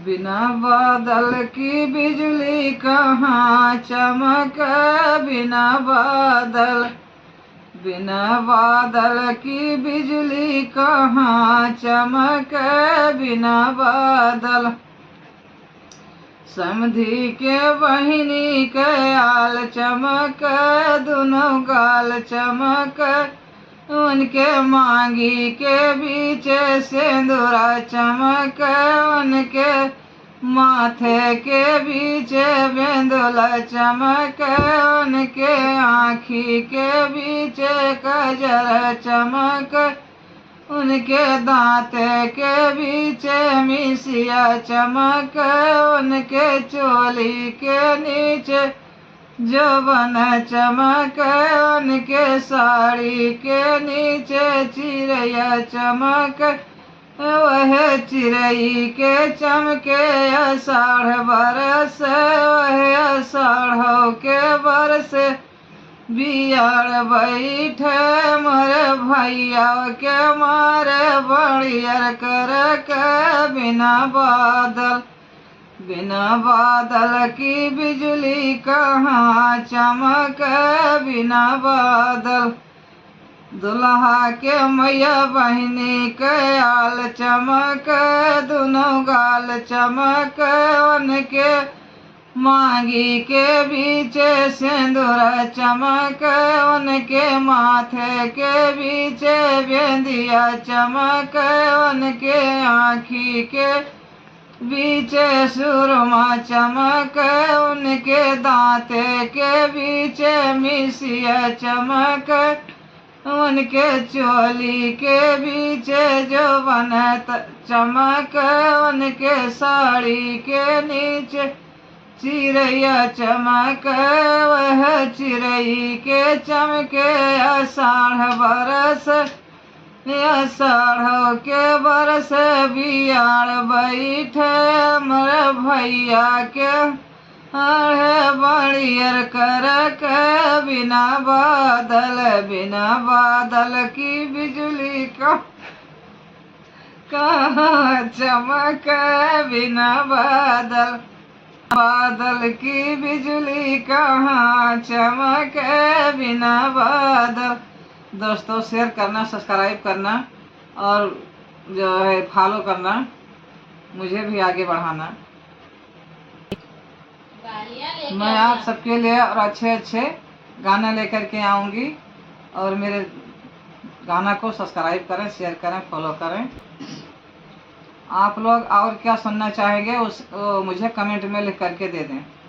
बिना बादल की बिजली कहाँ चमक, बिना बादल की बिजली कहाँ चमक, बिना बादल। समधी के बहिनी के आल चमक, दोनों गाल चमक, उनके मांगी के बीच सिंदूरा चमक, उनके माथे के बीच बेंदुला चमक, उनके आँखी के बीच कजर चमक, उनके दांत के बीच मिसिया चमक, उनके चोली के नीचे जौवन चमक, उनके साड़ी के नीचे चिड़ैया चमक, वह चिड़ै के चमके आषाढ़ बरस, वह आषाढ़ के बरस बियार बैठे मोरे भैया के मारे बड़ियर कर के, बिना बादल की बिजली कहाँ चमक, बिना बादल। दुल्हा के मैया बहिनी के आल चमक, दोनों गाल चमक, उनके मांगी के बीच सिंदूर चमक, उनके माथे के बीच बेंदिया चमक, उनके आँखी के बीच सुरमा चमक, उनके दांते के बीच मिसिया चमक, उनके चोली के बीच जौवन चमक, उनके साड़ी के नीचे चिड़ैया चमक, वह चिड़ै के चमके आषाढ़ बरस, आषाढ़ के बरस बियार बैठे मोरे भैया के बड़ियर कर के, बिना बादल की बिजली कहाँ चमक, बिना बादल की बिजली कहाँ चमक, बिना बादल। दोस्तों शेयर करना, सब्सक्राइब करना और जो है फॉलो करना, मुझे भी आगे बढ़ाना। मैं आप सबके लिए और अच्छे अच्छे गाना लेकर के आऊँगी और मेरे गाना को सब्सक्राइब करें, शेयर करें, फॉलो करें। आप लोग और क्या सुनना चाहेंगे मुझे कमेंट में लिख करके दे दें।